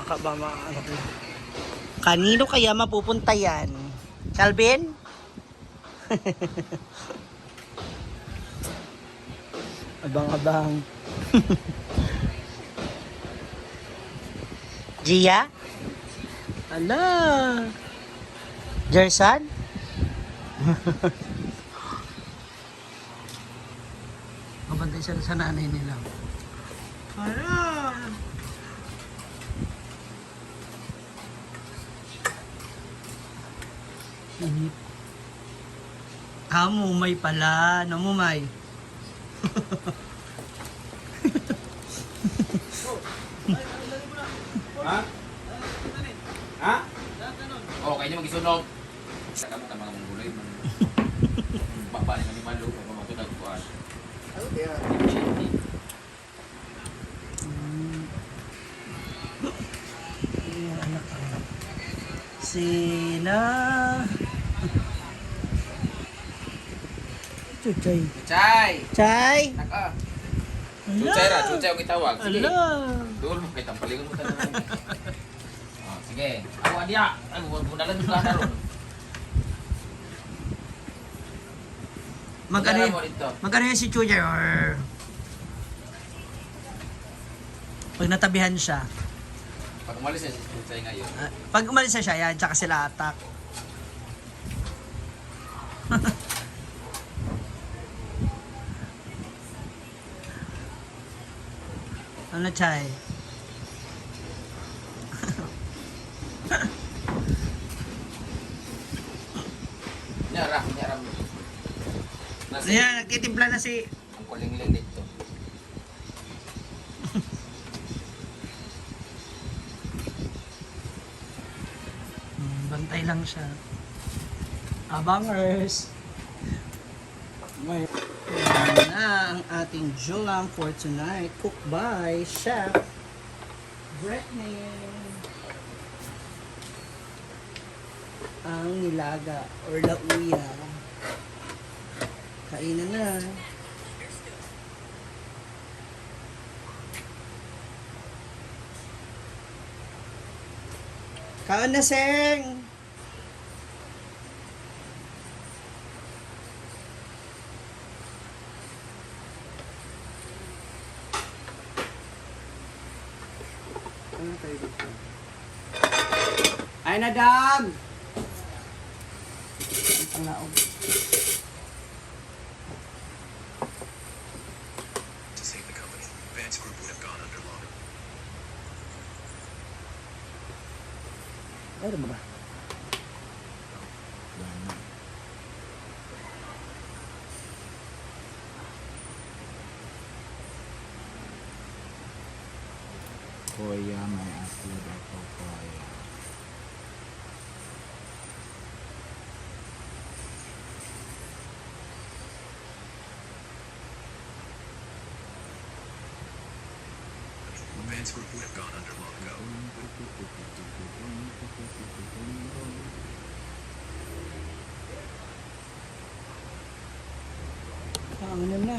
baka ba ano, kanino kaya mapupunta yan? Calvin? Abang-abang. Gia? Ala. Jersan? Mabantay siya sa nanay nila. Ala. Inip. Mumay pala. Mumay. Ha? Ha? Oh, kaya niyo magisunog. Sa kamot ang mga mungguloy. Baba ni mga malo, kung mamatod ko an. Ano kaya? Anak ko. Sina. Chuchay. Chay! Chay. Naka. Chuchay ra, chuchay ang itawag. Sige. Ala. Doon mo kay tampalingon mo tanan. Oh, sige. Ako adiya. Ay, budalan mo na ron. Magkano yan si Chuchay or pag natabihan siya? Pag umalis na si Chuchay ngayon. Pag umalis na siya, yan, tsaka sila atak. Ano, Chay? Nyara mo. Ayan, nagtitimpla na si... Ang kuling-ling dito. Bantay lang siya. Abangers! Yan na ang ating julam for tonight. Cooked by Chef Brittany. Ang nilaga or lauya. Kainan na. Kaon na, Seng! Ay na, Dam! Ang palaog. To save the company, Vance Group would have gone under long. Meron ba? Koya, may upload ako Koya. Vance Group would have gone under long ago. Ano na?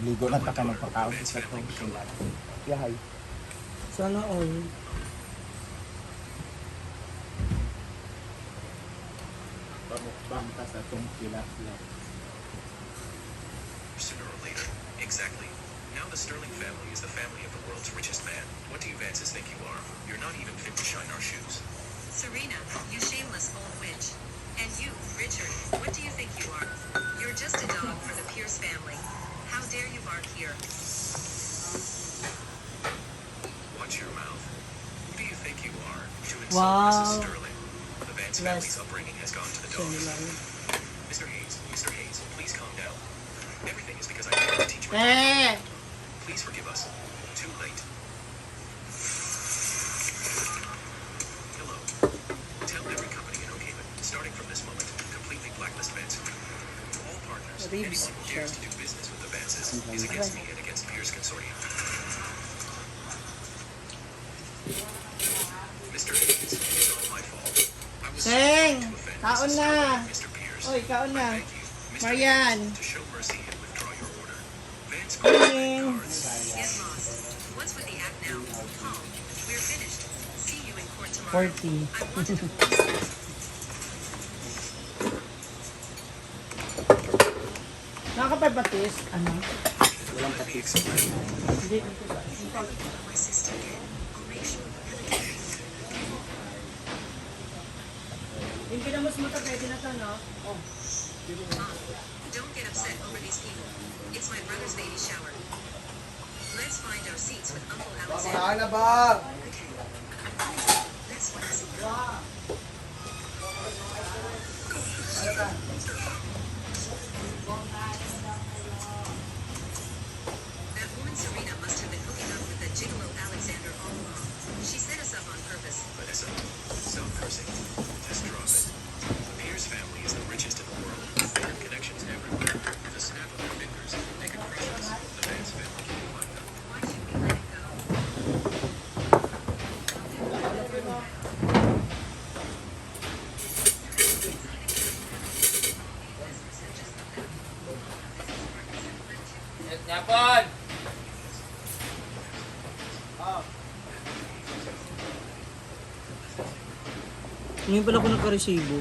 Ligo na ta ka magpakaon sa to. Yahay. Sana all. Pamukbang ta sa tong kilat-lat. Sooner or later. Exactly. Now the Sterling family is the family of the world's richest man. What do you Vances think you are? You're not even fit to shine our shoes. Serena, you shameless old witch. And you, Richard, what do you think you are? You're just a dog for the Pierce family. How dare you bark here? Watch your mouth. Who do you think you are to insult Wow. Mrs. Sterling? The Vance family's upbringing has gone to the dogs. Mr. Hayes, please calm down. Everything is because I failed to teach my Eh! Please forgive us. Too late. Hello. Tell every company in Oakhaven, starting from this moment, completely blacklist Vance. All partners, anyone who dares to do business with the Vances is against me and against Pierce Consortium. Mr. Hayes, it's all my fault. I was Seng! sorry to offend Kaon Mrs. na! Sterling and Mr. Pierce. Oy, kaon na. Thank you, Mr. Marian. To show mercy and withdraw your order. Vance Morning. cards. Get lost. What's with the app now? Paul, we're finished. See you in court tomorrow. 40. I wanted to hold this. Nakakapagpatis? Ano? Walang patis. Hindi. My sister again. I'll make sure you're the case. Yung pinamos mo to, pwede na to, no? Oh. Mom, don't get upset over these people. It's my brother's baby shower. Let's find our seats with Uncle Alexander. Okay. Let's find a seat. That woman Serena must have been hooking up with the gigolo Alexander all along. She set us up on purpose. Vanessa, stop cursing. Just drop it. The Pierce family is the richest in the world. They have connections everywhere. With a snap of their fingers, they can crush us. The Vance family can find them. Why should we let it go? Nyapon! Ngayon pala ako nagka-resibo.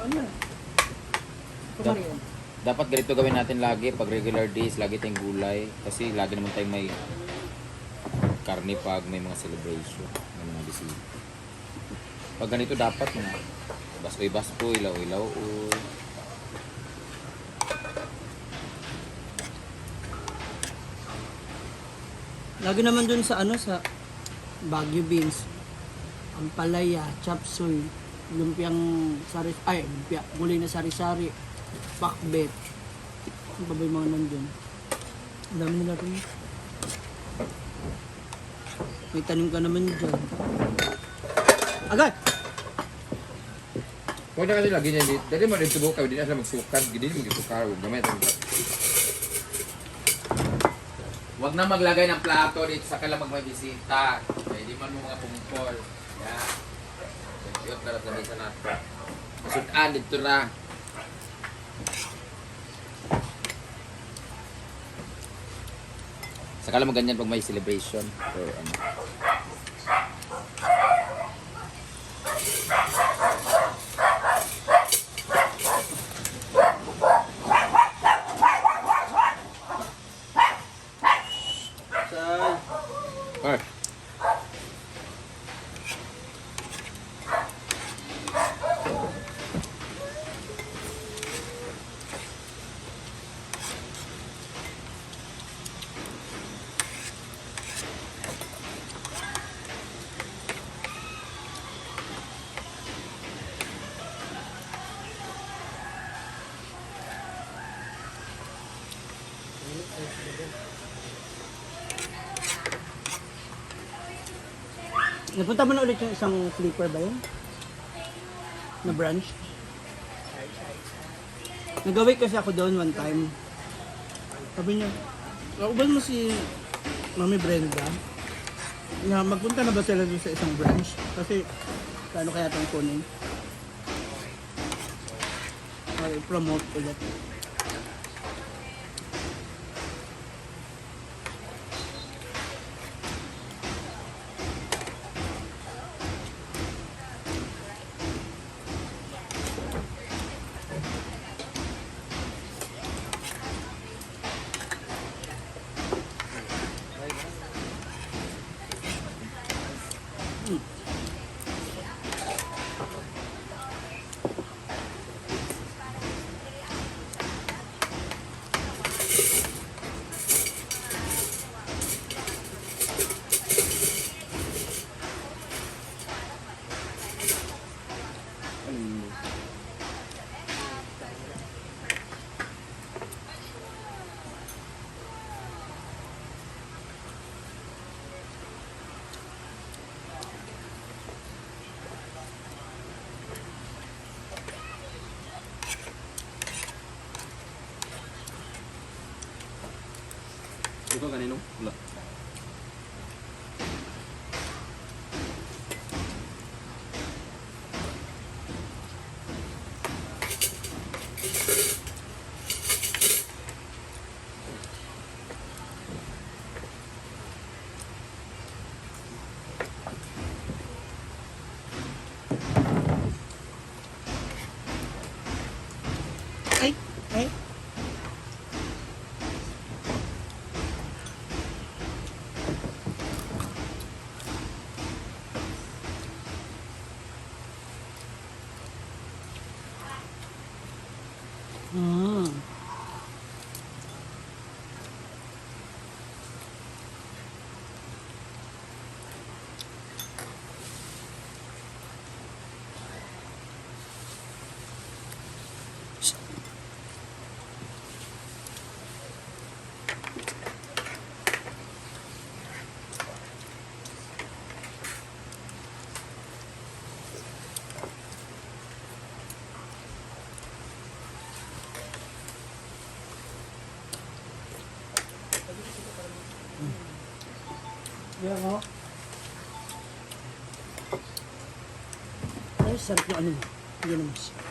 Ano? Kumariyan. Dapat ganito gawin natin lagi pag regular days, lagi tayong gulay. Kasi lagi naman tayong may karne pag may mga celebration, may mga bisita. Pag ganito dapat mga baskoy-baskoy, ilaw-ilaw. Lagi naman dun sa ano, sa Baguio Beans. Ang palaya, chop suey, lumpiang sari, ay, lumpia, gulay na sari-sari, pakbet. Ano ba ba yung mga nandun? Ang dami nila rin. May tanim ka naman dyan. Agad! Huwag na kasi lagi niya dito. Dali mo rin tubo ka, hindi na sila magsukad. Hindi na magsukad. Gamay ito. Huwag na maglagay ng plato dito sa kala magmabisita. Hindi man mo mga pumupol. Yan. Yung darat na isa natin. Masudan dito na. Saka lang ganyan pag may celebration or ano. Saan? Or Napunta mo na ulit yung isang flipper ba yun? Na branch? Nag-away kasi ako doon one time. Sabi niya, kauban mo si Mami Brenda na magpunta na ba sila doon sa isang branch? Kasi paano kaya itong kunin? Or promote ulit. Ikaw kanino? Wala. Ay! Ay! Mm. Yan o. Ay, sarap yung ano mo. Yan naman siya.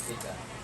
Ika.